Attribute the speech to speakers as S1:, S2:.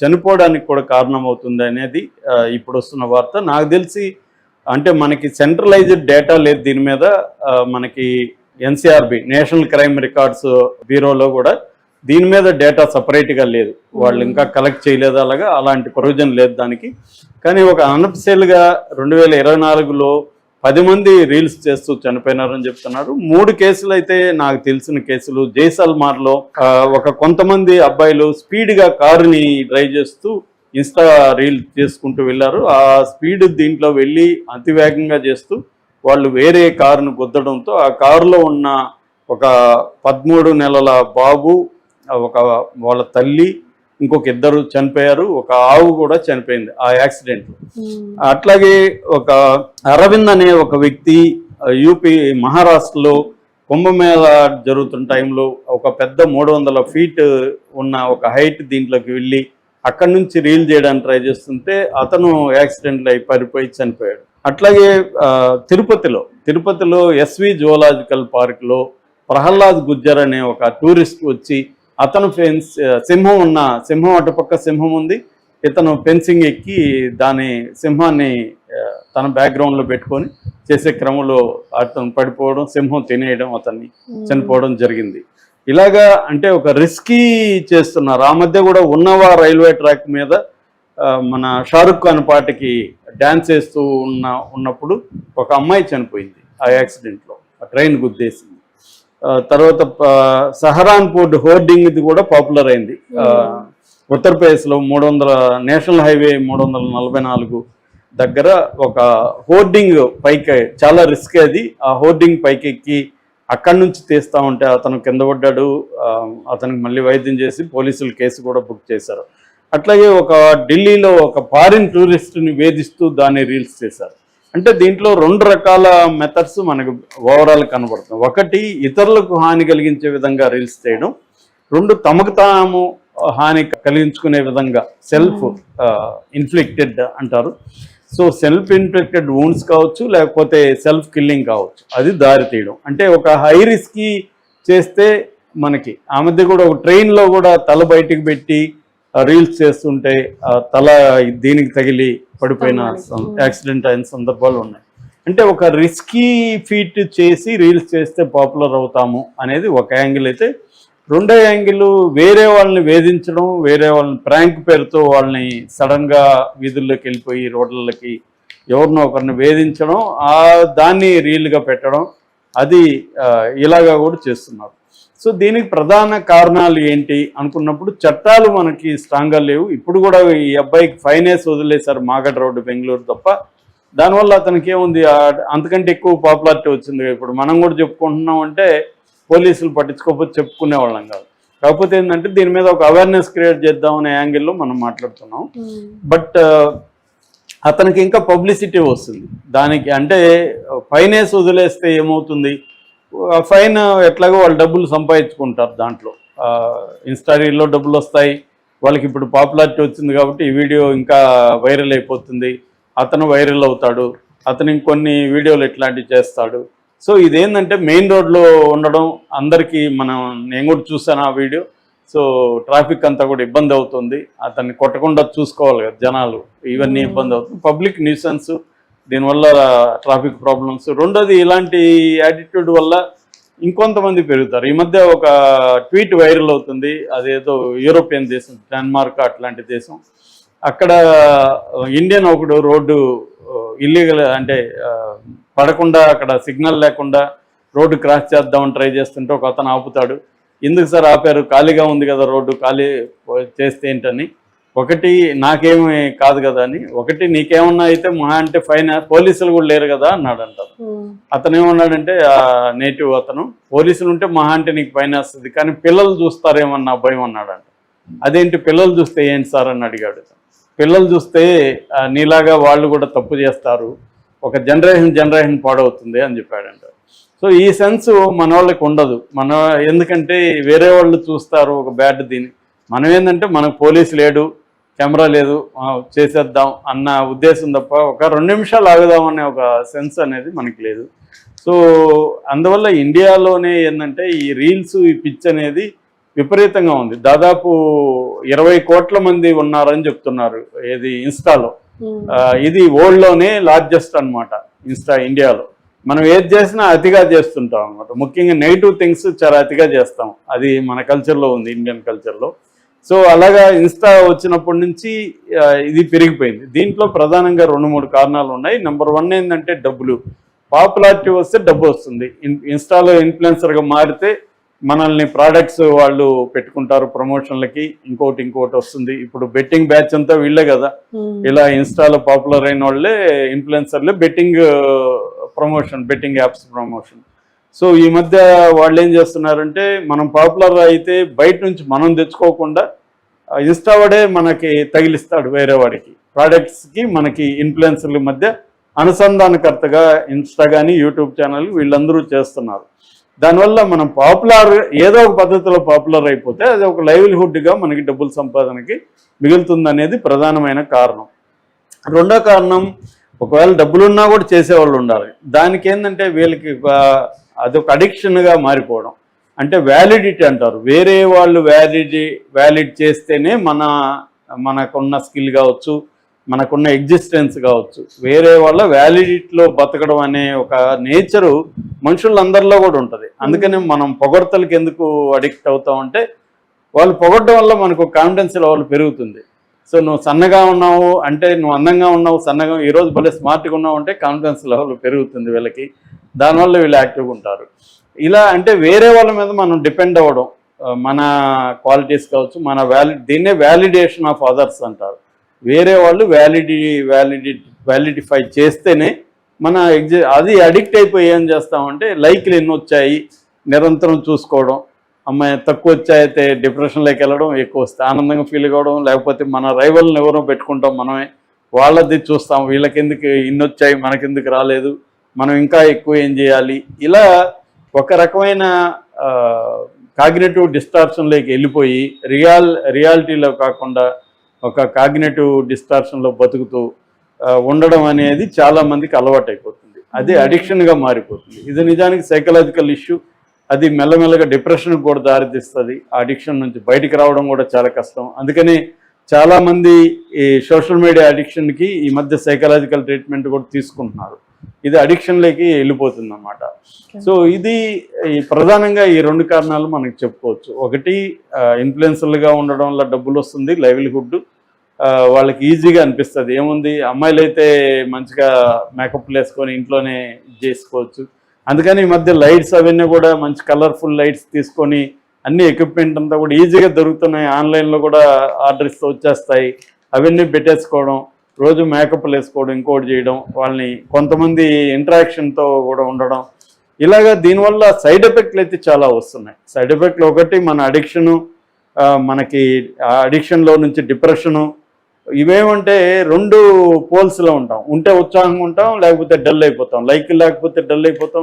S1: చనిపోవడానికి కూడా కారణమవుతుంది అనేది ఇప్పుడు వస్తున్న వార్త. నాకు తెలిసి అంటే మనకి సెంట్రలైజ్డ్ డేటా లేదు దీని మీద. మనకి ఎన్సీఆర్బి నేషనల్ క్రైమ్ రికార్డ్స్ బ్యూరోలో కూడా దీని మీద డేటా సపరేట్గా లేదు, వాళ్ళు ఇంకా కలెక్ట్ చేయలేదు, అలాంటి ప్రొవిజన్ లేదు దానికి. కానీ ఒక అనఫిషియల్గా 2024లో 10 మంది రీల్స్ చేస్తూ చనిపోయినారని చెప్తున్నారు. 3 కేసులు అయితే నాకు తెలిసిన కేసులు. జైసల్మార్లో కొంతమంది అబ్బాయిలు స్పీడ్గా కారుని డ్రైవ్ చేస్తూ ఇన్స్టా రీల్ చేసుకుంటూ వెళ్ళారు. ఆ స్పీడ్ దీంట్లో వెళ్ళి అతి వేగంగా చేస్తూ వాళ్ళు వేరే కారును గుద్దడంతో ఆ కారులో ఉన్న ఒక 13 నెలల బాబు, వాళ్ళ తల్లి, ఇంకొక 2 చనిపోయారు, ఒక ఆవు కూడా చనిపోయింది ఆ యాక్సిడెంట్లో. అట్లాగే ఒక అరవింద్ అనే ఒక వ్యక్తి యూపీ మహారాష్ట్రలో కుంభమేళ జరుగుతున్న టైంలో ఒక పెద్ద 300 ఫీట్ ఉన్న ఒక హైట్ దీంట్లోకి వెళ్ళి అక్కడి నుంచి రీల్ చేయడానికి ట్రై చేస్తుంటే అతను యాక్సిడెంట్లో అయి పడిపోయి చనిపోయాడు. అట్లాగే తిరుపతిలో ఎస్వి జువలాజికల్ పార్క్లో ప్రహ్లాద్ గుజ్జర్ అనే ఒక టూరిస్ట్ వచ్చి అతను సింహం అటుపక్క సింహం ఉంది, ఇతను ఫెన్సింగ్ ఎక్కి దాని సింహాన్ని తన బ్యాక్గ్రౌండ్లో పెట్టుకొని చేసే క్రమంలో అతను పడిపోవడం, సింహం తినేయడం, అతన్ని చనిపోవడం జరిగింది. ఇలాగా అంటే ఒక రిస్కీ చేస్తున్నారు. ఆ మధ్య కూడా ఉన్నవా రైల్వే ట్రాక్ మీద మన షారుఖ్ ఖాన్ పాటకి డ్యాన్స్ వేస్తూ ఉన్నప్పుడు ఒక అమ్మాయి చనిపోయింది ఆ యాక్సిడెంట్లో, ట్రైన్ గుద్దేసింది. తర్వాత సహరాన్పూర్ హోర్డింగ్ ఇది కూడా పాపులర్ అయింది. ఉత్తరప్రదేశ్లో నేషనల్ హైవే 344 దగ్గర ఒక హోర్డింగ్ పైకి, చాలా రిస్క్ అది, ఆ హోర్డింగ్ పైకి ఎక్కి అక్కడి నుంచి తీస్తూ ఉంటే అతను కింద పడ్డాడు. అతనికి మళ్ళీ వైద్యం చేసి పోలీసులు కేసు కూడా బుక్ చేశారు. అట్లాగే ఒక ఢిల్లీలో ఒక ఫారిన్ టూరిస్ట్ని వేధిస్తూ దాన్ని రీల్స్ చేశారు. అంటే దీంట్లో 2 రకాల మెథడ్స్ మనకు ఓవరాల్ కనబడుతుంది. ఒకటి ఇతరులకు హాని కలిగించే విధంగా రీల్స్ చేయడం, 2 తమకు తాము హాని కలిగించుకునే విధంగా సెల్ఫ్ ఇన్ఫ్లిక్టెడ్ అంటారు. సో సెల్ఫ్ ఇన్ఫ్లిక్టెడ్ వూండ్స్ కావచ్చు, లేకపోతే సెల్ఫ్ కిల్లింగ్ కావచ్చు, అది దారి తీయడం. అంటే ఒక హై రిస్కీ చేస్తే మనకి ఆ మధ్య కూడా ఒక ట్రైన్లో కూడా తల బయటికి పెట్టి రీల్స్ చేస్తుంటే తల దీనికి తగిలి పడిపోయిన యాక్సిడెంట్ అయిన సందర్భాలు ఉన్నాయి. అంటే ఒక రిస్కీ ఫీట్ చేసి రీల్స్ చేస్తే పాపులర్ అవుతాము అనేది ఒక యాంగిల్ అయితే, రెండో యాంగిల్ వేరే వాళ్ళని వేధించడం, వేరే వాళ్ళని ప్రాంక్ పేరుతో వాళ్ళని సడన్గా వీధుల్లోకి వెళ్ళిపోయి రోడ్లకి ఎవరినో ఒకరిని వేధించడం, దాన్ని రీల్గా పెట్టడం, అది ఇలాగా కూడా చేస్తున్నారు. సో దీనికి ప్రధాన కారణాలు ఏంటి అనుకున్నప్పుడు చట్టాలు మనకి స్ట్రాంగ్గా లేవు. ఇప్పుడు కూడా ఈ అబ్బాయికి ఫైన్ వేసి వదిలేశారు మాగడ్ రోడ్డు బెంగళూరు తప్ప. దానివల్ల అతనికి ఏముంది, అంతకంటే ఎక్కువ పాపులారిటీ వచ్చింది. ఇప్పుడు మనం కూడా చెప్పుకుంటున్నాం అంటే పోలీసులు పట్టించుకోకపోతే చెప్పుకునే వాళ్ళం కాదు. కాకపోతే ఏంటంటే దీని మీద ఒక అవేర్నెస్ క్రియేట్ చేద్దామనే యాంగిల్లో మనం మాట్లాడుతున్నాం. బట్ అతనికి ఇంకా పబ్లిసిటీ వస్తుంది దానికి. అంటే ఫైన్ వేసి వదిలేస్తే ఏమవుతుంది, ఫైన్ ఎట్లాగో వాళ్ళు డబ్బులు సంపాదించుకుంటారు దాంట్లో. ఇన్స్టా రీల్లో డబ్బులు వస్తాయి వాళ్ళకి. ఇప్పుడు పాపులారిటీ వచ్చింది కాబట్టి ఈ వీడియో ఇంకా వైరల్ అయిపోతుంది, అతను వైరల్ అవుతాడు, అతను ఇంకొన్ని వీడియోలు ఇట్లాంటివి చేస్తాడు. సో ఇదేంటంటే మెయిన్ రోడ్లో ఉండడం అందరికీ, నేను కూడా చూసాను ఆ వీడియో. సో ట్రాఫిక్ అంతా కూడా ఇబ్బంది అవుతుంది, అతన్ని కొట్టకుండా చూసుకోవాలి కదా జనాలు, ఇవన్నీ ఇబ్బంది అవుతుంది, పబ్లిక్ న్యూసెన్స్, దీనివల్ల ట్రాఫిక్ ప్రాబ్లమ్స్. రెండోది ఇలాంటి యాటిట్యూడ్ వల్ల ఇంకొంతమంది పెరుగుతారు. ఈ మధ్య ఒక ట్వీట్ వైరల్ అవుతుంది, అదేదో యూరోపియన్ దేశం డెన్మార్క్ అట్లాంటి దేశం, అక్కడ ఇండియన్ ఒకడు రోడ్డు ఇల్లీగల్ అంటే పడకుండా అక్కడ సిగ్నల్ లేకుండా రోడ్డు క్రాస్ చేద్దామని ట్రై చేస్తుంటే ఒక అతను ఆపుతాడు. ఎందుకు సార్ ఆపారు, ఖాళీగా ఉంది కదా రోడ్డు, ఖాళీ చేస్తే ఏంటని. ఒకటి నాకేమి కాదు కదా అని, ఒకటి నీకేమన్నా అయితే మహా అంటే ఫైన్, పోలీసులు కూడా లేరు కదా అన్నాడు అంటారు. అతను ఏమన్నాడంటే నేటివ్ అతను, పోలీసులు ఉంటే మహా అంటే నీకు ఫైన్ వస్తుంది కానీ పిల్లలు చూస్తారేమన్నా భయం అన్నాడంట. అదేంటి పిల్లలు చూస్తే ఏంటి సార్ అని అడిగాడు. పిల్లలు చూస్తే నీలాగా వాళ్ళు కూడా తప్పు చేస్తారు, ఒక జనరేషన్ పాడవుతుంది అని చెప్పాడంట. సో ఈ సెన్స్ మన వాళ్ళకి ఉండదు, ఎందుకంటే వేరే వాళ్ళు చూస్తారు ఒక బ్యాడ్ దీన్ని. మనం ఏంటంటే మనకు పోలీసు లేడు, కెమెరా లేదు, చేసేద్దాం అన్న ఉద్దేశం తప్ప ఒక 2 నిమిషాలు ఆగుదామనే ఒక సెన్స్ అనేది మనకి లేదు. సో అందువల్ల ఇండియాలోనే ఏంటంటే ఈ రీల్స్, ఈ పిచ్ అనేది విపరీతంగా ఉంది. దాదాపు 20 కోట్ల మంది ఉన్నారని చెప్తున్నారు ఏది ఇన్స్టాలో. ఇది వరల్డ్లోనే లార్జెస్ట్ అన్నమాట ఇన్స్టా ఇండియాలో. మనం ఏది చేసినా అతిగా చేస్తుంటాం అనమాట. ముఖ్యంగా నెగిటివ్ థింగ్స్ చాలా అతిగా చేస్తాం. అది మన కల్చర్లో ఉంది, ఇండియన్ కల్చర్లో. సో అలాగా ఇన్స్టా వచ్చినప్పటి నుంచి ఇది పెరిగిపోయింది. దీంట్లో ప్రధానంగా 2-3 కారణాలు ఉన్నాయి. నెంబర్ 1 ఏంటంటే డబ్బులు. పాపులారిటీ వస్తే డబ్బు వస్తుంది. ఇన్స్టాలో ఇన్ఫ్లుయెన్సర్గా మారితే మనల్ని ప్రోడక్ట్స్ వాళ్ళు పెట్టుకుంటారు ప్రమోషన్లకి, ఇంకోటి వస్తుంది. ఇప్పుడు బెట్టింగ్ బ్యాచ్ అంతా వీళ్ళే కదా, ఇలా ఇన్స్టాలో పాపులర్ అయిన వాళ్ళే ఇన్ఫ్లుయెన్సర్లే betting promotion, betting apps promotion. So ఈ మధ్య వాళ్ళు ఏం చేస్తున్నారంటే, మనం పాపులర్ అయితే బయట నుంచి మనం తెచ్చుకోకుండా ఇన్స్టా వాడే మనకి తగిలిస్తాడు వేరే వాడికి ప్రోడక్ట్స్కి. మనకి ఇన్ఫ్లుయెన్సర్ల మధ్య అనుసంధానకర్తగా ఇన్స్టా కానీ యూట్యూబ్ ఛానల్ వీళ్ళందరూ చేస్తున్నారు. దానివల్ల మనం పాపులర్ ఏదో ఒక పద్ధతిలో పాపులర్ అయిపోతే అది ఒక లైవ్లీహుడ్గా మనకి డబ్బుల సంపాదనకి మిగులుతుందనేది ప్రధానమైన కారణం. రెండో కారణం, ఒకవేళ డబ్బులున్నా కూడా చేసేవాళ్ళు ఉండాలి. దానికి ఏంటంటే వీళ్ళకి అదొక అడిక్షన్గా మారిపోవడం. అంటే వ్యాలిడిటీ అంటారు, వేరే వాళ్ళు వ్యాలిడ్ చేస్తేనే మనకున్న స్కిల్ కావచ్చు, మనకున్న ఎగ్జిస్టెన్స్ కావచ్చు, వేరే వాళ్ళ వ్యాలిడిటీలో బతకడం అనే ఒక నేచరు మనుషులందరిలో కూడా ఉంటుంది. అందుకని మనం పొగడ్తలకి ఎందుకు అడిక్ట్ అవుతామంటే, వాళ్ళు పొగడ్డం వల్ల మనకు కాన్ఫిడెన్స్ లెవెల్ పెరుగుతుంది. సో నువ్వు సన్నగా ఉన్నావు అంటే, నువ్వు అందంగా ఉన్నావు, సన్నగా ఈరోజు భలే స్మార్ట్గా ఉన్నావు అంటే కాన్ఫిడెన్స్ లెవెల్ పెరుగుతుంది వీళ్ళకి. దానివల్ల వీళ్ళు యాక్టివ్గా ఉంటారు. ఇలా అంటే వేరే వాళ్ళ మీద మనం డిపెండ్ అవ్వడం, మన క్వాలిటీస్ కావచ్చు, మన దీన్నే వ్యాలిడేషన్ ఆఫ్ అదర్స్ అంటారు. వేరే వాళ్ళు వ్యాలిడిఫై చేస్తేనే మన అది అడిక్ట్ అయిపోయి ఏం చేస్తామంటే, లైక్లు ఎన్ని వచ్చాయి నిరంతరం చూసుకోవడం. అమ్మాయి తక్కువ వచ్చాయితే డిప్రెషన్లోకి వెళ్ళడం, ఎక్కువ వస్తే ఆనందంగా ఫీల్ కావడం, లేకపోతే మన రైవల్ని ఎవరో పెట్టుకుంటాం మనమే, వాళ్ళది చూస్తాం, వీళ్ళకెందుకు ఇన్ని వచ్చాయి మనకెందుకు రాలేదు, మనం ఇంకా ఎక్కువ ఏం చేయాలి. ఇలా ఒక రకమైన కాగ్నిటివ్ డిస్టార్షన్లోకి వెళ్ళిపోయి రియాలిటీలో కాకుండా ఒక కాగ్నిటివ్ డిస్టార్షన్లో బతుకుతూ ఉండడం అనేది చాలామందికి అలవాటు అయిపోతుంది. అది అడిక్షన్గా మారిపోతుంది. ఇది నిజానికి సైకలాజికల్ ఇష్యూ. అది మెల్లమెల్లగా డిప్రెషన్కి కూడా దారితీస్తుంది. ఆ అడిక్షన్ నుంచి బయటికి రావడం కూడా చాలా కష్టం. అందుకని చాలామంది ఈ సోషల్ మీడియా అడిక్షన్కి ఈ మధ్య సైకలాజికల్ ట్రీట్మెంట్ కూడా తీసుకుంటున్నారు. ఇది అడిక్షన్లోకి వెళ్ళిపోతుంది అన్నమాట. సో ఇది ప్రధానంగా ఈ 2 కారణాలు మనకి చెప్పుకోవచ్చు. ఒకటి, ఇన్ఫ్లుయెన్సర్లుగా ఉండడం వల్ల డబ్బులు వస్తుంది, లైవ్లీహుడ్ వాళ్ళకి ఈజీగా అనిపిస్తుంది. ఏముంది, అమ్మాయిలు అయితే మంచిగా మేకప్లు వేసుకొని ఇంట్లోనే చేసుకోవచ్చు. అందుకని ఈ మధ్య లైట్స్ అవన్నీ కూడా మంచి కలర్ఫుల్ లైట్స్ తీసుకొని అన్ని ఎక్విప్మెంట్ అంతా కూడా ఈజీగా దొరుకుతున్నాయి. ఆన్లైన్లో కూడా ఆర్డర్ ఇస్తూ వచ్చేస్తాయి. అవన్నీ పెట్టేసుకోవడం, రోజు మేకప్లు వేసుకోవడం, ఇంకోటి చేయడం, వాళ్ళని కొంతమంది ఇంటరాక్షన్తో కూడా ఉండడం. ఇలాగా దీనివల్ల సైడ్ ఎఫెక్ట్లు అయితే చాలా వస్తున్నాయి. సైడ్ ఎఫెక్ట్లు ఒకటి, మన అడిక్షను, మనకి ఆ అడిక్షన్లో నుంచి డిప్రెషను. ఇవేమంటే 2 పోల్స్లో ఉంటాం. ఉంటే ఉత్సాహంగా ఉంటాం, లేకపోతే డల్ అయిపోతాం. లైక్ లేకపోతే డల్ అయిపోతాం.